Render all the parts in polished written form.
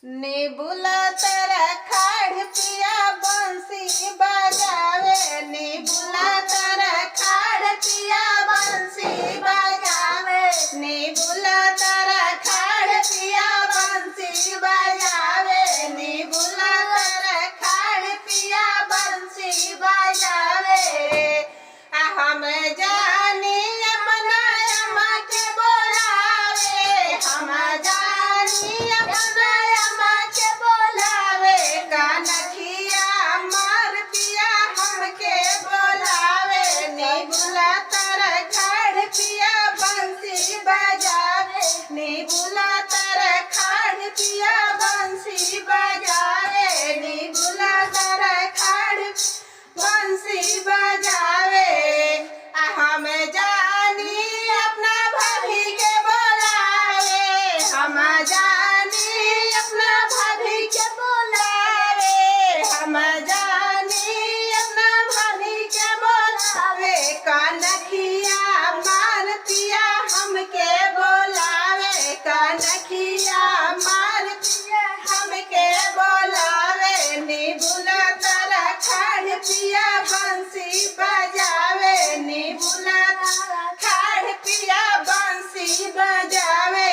निबुला तारा खाड़ पिया बंसी बजावे। निबुला तारा खाड़ पिया बंसी बजावे। निबुला तारा खाड़ पिया बंसी बजावे। निबुला तारा खाड़ पिया बंसी बजावे। हम जानी अपना अम्मा के बोलावे। हम जानी अपना अम्मा के बोलावे। कानखिया मार पिया हमके बोलावे। निबुला तारा खाड़ पिया बंसी बजावे। निबुला तारा खाड़ पिया बंसी बजावे। निबुला तारा खाड़ बंसी बजावे। हम जानी अपना भाभी के बोलावे। हम जानी अपना भाभी के बोलावे। हम जानी अपना भाभी के बोलावे। कानखिया मार पिया हमके बोलावे। कानखिया मार पिया हमके बोलावे। निबुला तारा खाड़ पिया बंसी बजावे। निबुला तारा खाड़ पिया बंसी बजावे।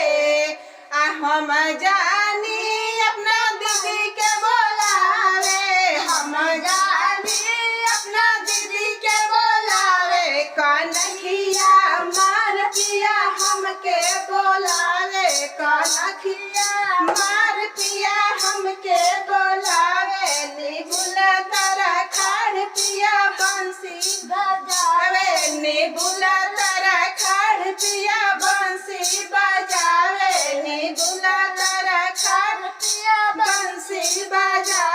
हम जानी अपना दीदी के बोलावे। हम जानी अपना दीदी के बोलावे। कानखिया मार पिया हमके बोलावे। कानखिया मार पिया हमके बोलावे। निबुला तारा खाड़ पिया बंसी बजावे। निबुला तारा खाड़ पिया बंसी बजावे। निबुला तारा खाड़ पिया बंसी बजावे।